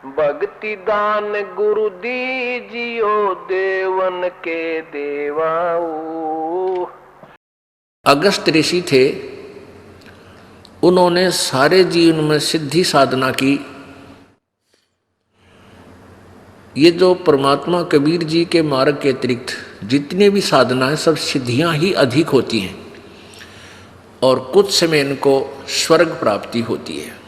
भक्ति दान गुरु दीजियो देवन के देवाऊ। अगस्त ऋषि थे, उन्होंने सारे जीवन में सिद्धि साधना की। ये जो परमात्मा कबीर जी के मार्ग के अतिरिक्त जितने भी साधना है सब सिद्धियां ही अधिक होती हैं और कुछ समय इनको स्वर्ग प्राप्ति होती है।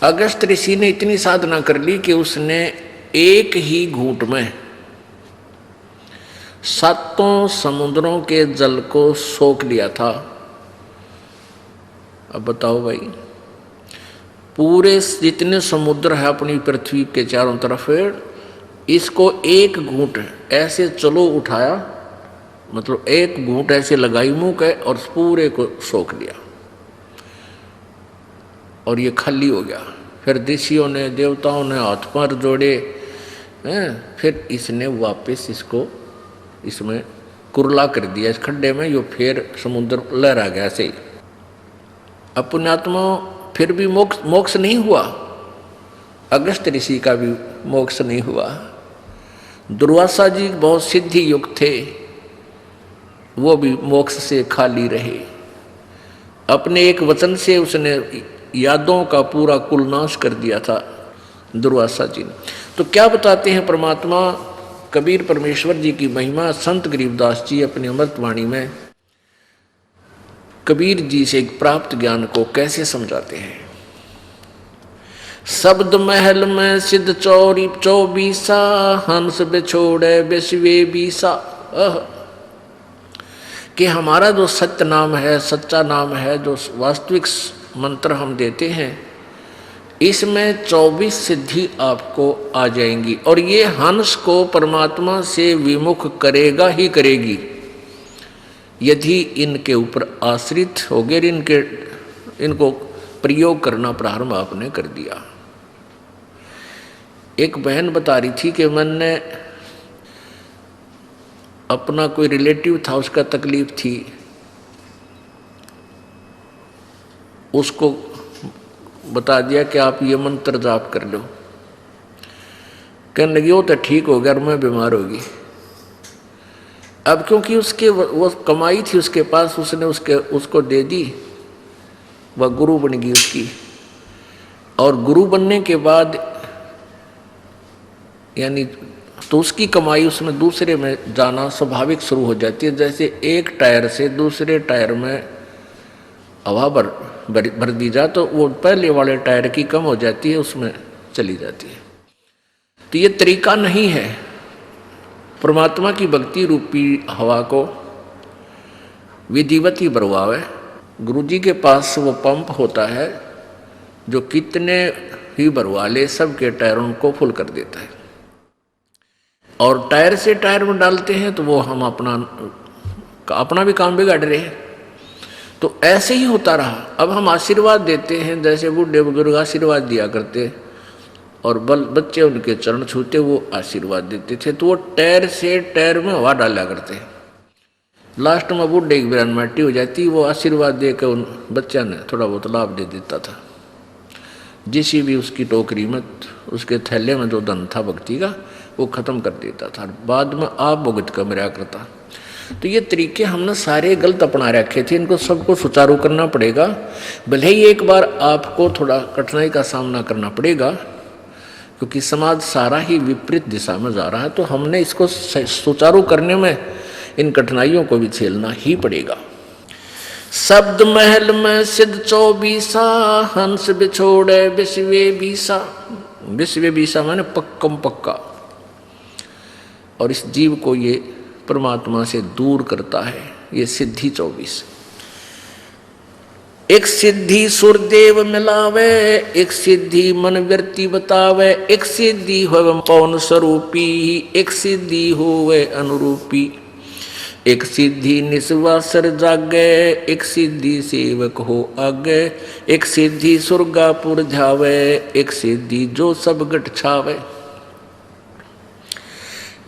अगस्त ऋषि ने इतनी साधना कर ली कि उसने एक ही घूंट में 7 समुद्रों के जल को सोख लिया था। अब बताओ भाई, पूरे जितने समुद्र है अपनी पृथ्वी के चारों तरफ, इसको एक घूंट ऐसे चलो उठाया, मतलब एक घूंट ऐसे लगाई मुंह के और पूरे को सोख लिया और ये खाली हो गया। फिर ऋषियों ने देवताओं ने हाथ पैर जोड़े हैं, फिर इसने वापस इसको इसमें कुरला कर दिया इस खड्डे में, यो फिर समुद्र लहरा गया ऐसे ही। अपने आत्मा फिर भी मोक्ष नहीं हुआ, अगस्त ऋषि का भी मोक्ष नहीं हुआ। दुर्वासा जी बहुत सिद्धि युक्त थे, वो भी मोक्ष से खाली रहे। अपने एक वचन से उसने यादों का पूरा कुलनाश कर दिया था दुर्वासा जी ने। तो क्या बताते हैं परमात्मा कबीर परमेश्वर जी की महिमा, संत गरीबदास जी अपनी अमृतवाणी में कबीर जी से प्राप्त ज्ञान को कैसे समझाते हैं। शब्द महल में सिद्ध चौरी 24 हंस बिछोड़े बिस्वे बीसा। कि हमारा जो सत्य नाम है, सच्चा नाम है, जो वास्तविक मंत्र हम देते हैं, इसमें 24 सिद्धि आपको आ जाएंगी और ये हंस को परमात्मा से विमुख करेगा ही करेगी यदि इनके ऊपर आश्रित हो गए, इनको प्रयोग करना प्रारंभ आपने कर दिया। एक बहन बता रही थी कि मैंने अपना कोई रिलेटिव था, उसका तकलीफ थी, उसको बता दिया कि आप ये मंत्र जाप कर लो। कहने लगी वो तो ठीक हो गया और मैं बीमार होगी। अब क्योंकि उसके वो कमाई थी उसके पास, उसने उसको दे दी, वह गुरु बन गई उसकी। और गुरु बनने के बाद यानी तो उसकी कमाई उसमें दूसरे में जाना स्वाभाविक शुरू हो जाती है। जैसे एक टायर से दूसरे टायर में हवा भर दी जा तो वो पहले वाले टायर की कम हो जाती है, उसमें चली जाती है। तो ये तरीका नहीं है। परमात्मा की भक्ति रूपी हवा को विधिवत ही भरवावे। गुरु जी के पास वो पंप होता है जो कितने ही भरवा ले सबके टायरों को फुल कर देता है। और टायर से टायर में डालते हैं तो वो हम अपना भी काम बिगाड़ रहे हैं। तो ऐसे ही होता रहा। अब हम आशीर्वाद देते हैं, जैसे बूढ़े बुजुर्ग आशीर्वाद दिया करते और बच्चे उनके चरण छूते वो आशीर्वाद देते थे, तो वो टायर से टायर में हवा डाला करते। लास्ट में बूढ़े की बिरान माटी हो जाती, वो आशीर्वाद देकर उन बच्चा ने थोड़ा बहुत लाभ दे देता था। जिसी भी उसकी टोकरी में, उसके थैले में जो धन था भक्ति का, वो खत्म कर देता था, बाद में आप भुगत कर मरा करता। तो ये तरीके हमने सारे गलत अपना रखे थे, इनको सबको सुचारू करना पड़ेगा। भले ही एक बार आपको थोड़ा कठिनाई का सामना करना पड़ेगा, क्योंकि समाज सारा ही विपरीत दिशा में जा रहा है, तो हमने इसको सुचारू करने में इन कठिनाइयों को भी झेलना ही पड़ेगा। शब्द महल में सिद्ध 24 हंस बिछोड़े बिस्वे बीसा। बिस्वे बीसा माने पक्कम पक्का। और इस जीव को ये परमात्मा से दूर करता है, ये सिद्धि 24। एक सिद्धि सुरदेव मिलावे, एक सिद्धि मन वृत्ति बतावे, एक सिद्धि होवे पौन स्वरूपी, एक सिद्धि होवे अनुरूपी, एक सिद्धि निस्वासर जागे, एक सिद्धि सेवक हो आगे, एक सिद्धि सुरगापुर जावे, एक सिद्धि जो सब गट छावे,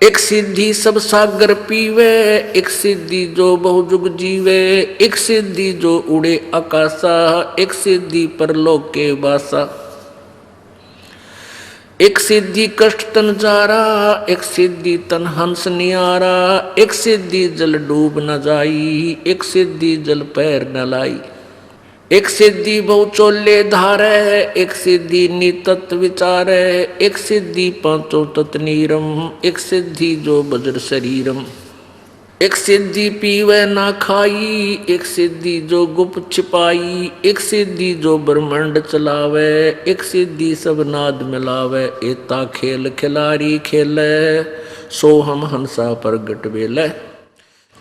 एक सिद्धि सब सागर पीवे, एक सिद्धि जो बहुजुग जीवे, एक सिद्धि जो उड़े आकाशा, एक सिद्धि परलोक के वासा, एक सिद्धि कष्ट तन जारा, एक सिद्धि तन हंस नियारा, एक सिद्धि जल डूब न जाई, एक सिद्धि जल पैर न लाई। एक सिद्धि बहु चोले धारे, एक सिद्धि नितत विचारे, एक सिद्धि पांचों तत् नीरम, एक सिद्धि जो वज्र शरीरम। एक सिद्धि पीवे ना खाई, एक सिद्धि जो गुप्त छिपाई, एक सिद्धि जो ब्रह्मांड चलावे, एक सिद्धि सब नाद मिलावे। एता खेल खिलारी खेले, सो हम हंसा प्रगट बेले।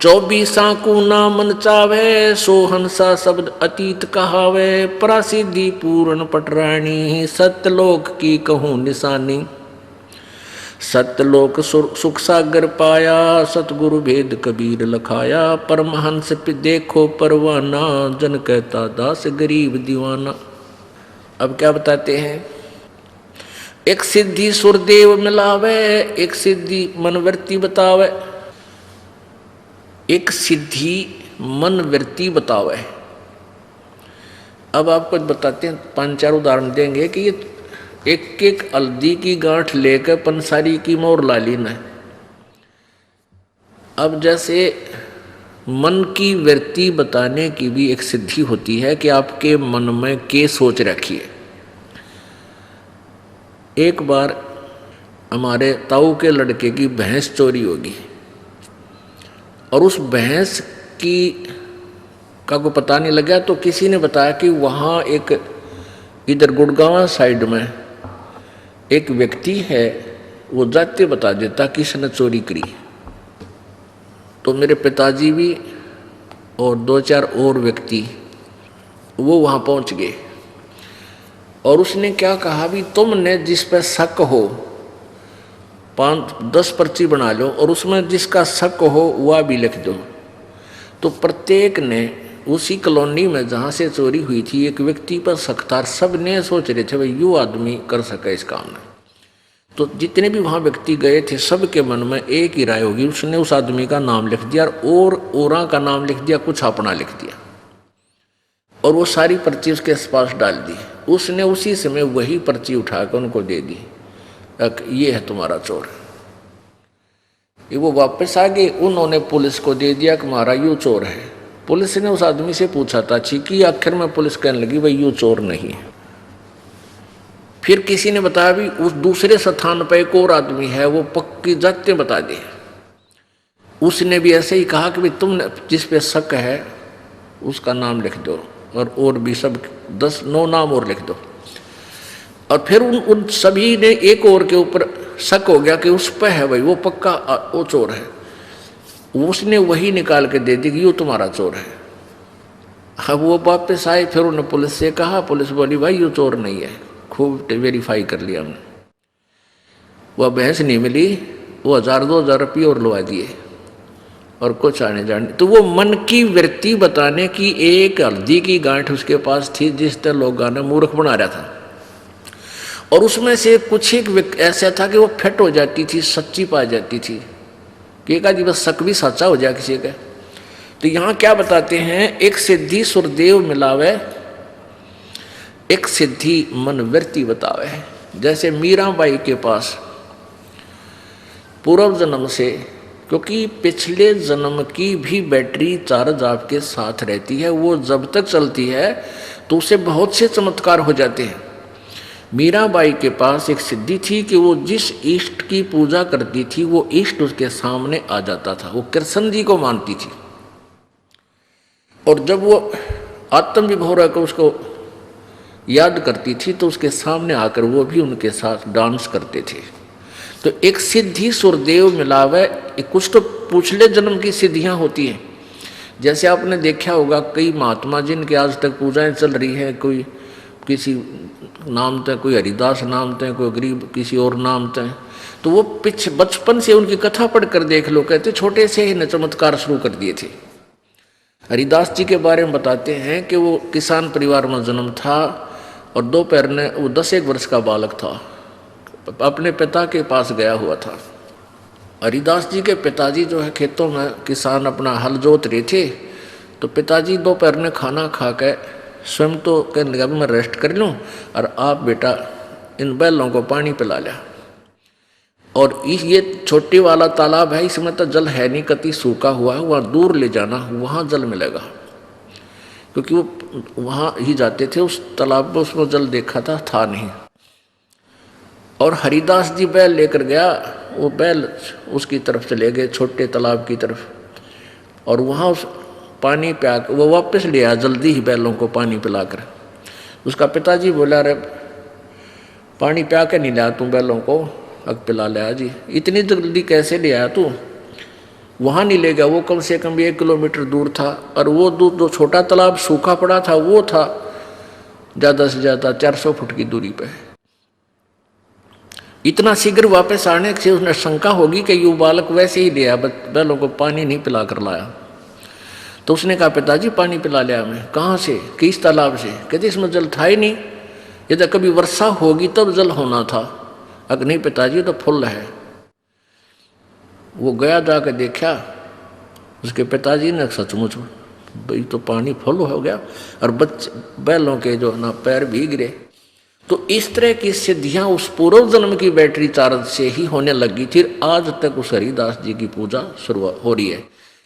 24 को ना मन चावे, सो हंसा शब्द अतीत कहावे। प्रसिद्धि पूर्ण पटरानी, सत्यलोक की कहूँ निशानी। सत्यलोक सुख सागर पाया, सतगुरु भेद कबीर लखाया। परमहंस पे देखो परवाना, जन कहता दास गरीब दीवाना। अब क्या बताते हैं? एक सिद्धि सुरदेव मिलावे, एक सिद्धि मनवृत्ति बतावे। एक सिद्धि मनवृत्ति बतावे। अब आपको बताते हैं, 5-4 उदाहरण देंगे कि ये एक एक हल्दी की गांठ लेकर पंसारी की मोर ला लीना है। अब जैसे मन की वृत्ति बताने की भी एक सिद्धि होती है कि आपके मन में क्या सोच रखी है। एक बार हमारे ताऊ के लड़के की भैंस चोरी होगी और उस भैंस की का को पता नहीं लगा, तो किसी ने बताया कि वहाँ एक इधर गुड़गांव साइड में एक व्यक्ति है, वो जाते बता देता किसने चोरी करी। तो मेरे पिताजी भी और 2-4 और व्यक्ति वो वहाँ पहुँच गए और उसने क्या कहा भी, तुमने जिस पर शक हो 5-10 पर्ची बना लो और उसमें जिसका शक हो वह भी लिख दो। तो प्रत्येक ने उसी कॉलोनी में जहाँ से चोरी हुई थी एक व्यक्ति पर शक था। सब ने सोच रहे थे भाई यूँ आदमी कर सके इस काम में। तो जितने भी वहाँ व्यक्ति गए थे सबके मन में एक ही राय होगी, उसने उस आदमी का नाम लिख दिया और औरा का नाम लिख दिया, कुछ अपना लिख दिया और वो सारी पर्ची उसके पास डाल दी। उसने उसी समय वही पर्ची उठाकर उनको दे दी, ये है तुम्हारा चोर। वो वापस आ गए, उन्होंने पुलिस को दे दिया कि हमारा यूँ चोर है। पुलिस ने उस आदमी से पूछा था कि आखिर में पुलिस कहने लगी भाई यूँ चोर नहीं है। फिर किसी ने बताया भी उस दूसरे स्थान पर एक और आदमी है, वो पक्की जाते बता दे। उसने भी ऐसे ही कहा कि भाई तुमने जिस पे शक है उसका नाम लिख दो और भी सब 10-9 नाम और लिख दो। और फिर उन सभी ने एक और के ऊपर शक हो गया कि उस पर है भाई वो पक्का वो चोर है। उसने वही निकाल के दे दी कि ये तुम्हारा चोर है। अब वो वापस आए, फिर उन्होंने पुलिस से कहा, पुलिस बोली भाई ये चोर नहीं है। खूब वेरीफाई कर लिया हमने, वह भैंस नहीं मिली, वो 1000-2000 रुपये और लुआ दिए और कुछ आने जाने। तो वो मन की वृत्ति बताने की एक हल्दी की गांठ उसके पास थी जिस तरह लोग गाना मूर्ख बना रहा था। और उसमें से कुछ एक ऐसा था कि वो फिट हो जाती थी, सच्ची पा जाती थी कि एक आदि बस शक भी सच्चा हो जाए किसी का। तो यहाँ क्या बताते हैं, एक सिद्धि सुरदेव मिलावे, एक सिद्धि मनवृत्ति बतावे। जैसे मीराबाई के पास पूर्व जन्म से, क्योंकि पिछले जन्म की भी बैटरी चार्ज आपके साथ रहती है, वो जब तक चलती है तो उसे बहुत से चमत्कार हो जाते हैं। मीराबाई के पास एक सिद्धि थी कि वो जिस इष्ट की पूजा करती थी वो इष्ट उसके सामने आ जाता था। वो कृष्ण जी को मानती थी और जब वो आत्म विभोर होकर उसको याद करती थी तो उसके सामने आकर वो भी उनके साथ डांस करते थे। तो एक सिद्धि सुरदेव मिलावे, कुछ तो पिछले जन्म की सिद्धियां होती हैं। जैसे आपने देखा होगा कई महात्मा जिनके आज तक पूजाएं चल रही हैं, कोई किसी नाम थे, कोई हरिदास नाम थे, कोई गरीब किसी और नाम थे, तो वो बचपन से उनकी कथा पढ़ कर देख लो, कहते छोटे से ही न चमत्कार शुरू कर दिए थे। हरिदास जी के बारे में बताते हैं कि वो किसान परिवार में जन्म था और दोपहर ने वो 10-1 वर्ष का बालक था, अपने पिता के पास गया हुआ था। हरिदास जी के पिताजी जो है खेतों में किसान अपना हल जोत रहे थे, तो पिताजी दोपहर ने खाना खा के स्वयं तो कहने लगा मैं रेस्ट कर लूँ और आप बेटा इन बैलों को पानी पिला लिया। और ये छोटे वाला तालाब है, इसमें तो जल है नहीं, कति सूखा हुआ है, वहाँ दूर ले जाना, वहाँ जल मिलेगा, क्योंकि वो वहाँ ही जाते थे उस तालाब में, उसमें जल देखा था नहीं। और हरिदास जी बैल लेकर गया, वो बैल उसकी तरफ चले गए छोटे तालाब की तरफ, और वहाँ उस पानी पिया वो वापस ले आया जल्दी ही बैलों को पानी पिलाकर। उसका पिताजी बोला, अरे पानी पिया के नहीं लाया तू बैलों को, अब पिला लिया जी, इतनी जल्दी कैसे ले आया तू? वहाँ नहीं ले गया, वो कम से कम 1 किलोमीटर दूर था, और वो दूर जो छोटा तालाब सूखा पड़ा था वो था ज़्यादा से ज़्यादा 400 फुट की दूरी पे। इतना शीघ्र वापस आने से उसने शंका होगी कि ये बालक वैसे ही लिया, बैलों को पानी नहीं पिला कर लाया। तो उसने कहा, पिताजी पानी पिला लिया मैं। कहाँ से? किस तालाब से? कहते इसमें जल था ही नहीं, यदि कभी वर्षा होगी तब जल होना था। अगर नहीं पिताजी तो फुल है। वो गया जाकर देखा, उसके पिताजी ने सचमुच भाई तो पानी फुल हो गया, और बैलों के जो ना पैर भीग रहे। तो इस तरह की सिद्धियां उस पूर्व जन्म की बैटरी चार्ज से ही होने लगी थी। आज तक उस हरिदास जी की पूजा शुरू हो रही है,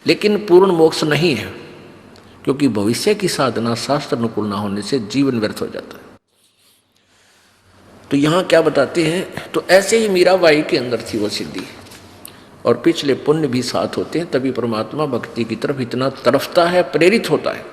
लेकिन पूर्ण मोक्ष नहीं है, क्योंकि भविष्य की साधना शास्त्र अनुकूल न होने से जीवन व्यर्थ हो जाता है। तो यहाँ क्या बताते हैं, तो ऐसे ही मीराबाई के अंदर थी वो सिद्धि, और पिछले पुण्य भी साथ होते हैं, तभी परमात्मा भक्ति की तरफ इतना तरफता है, प्रेरित होता है।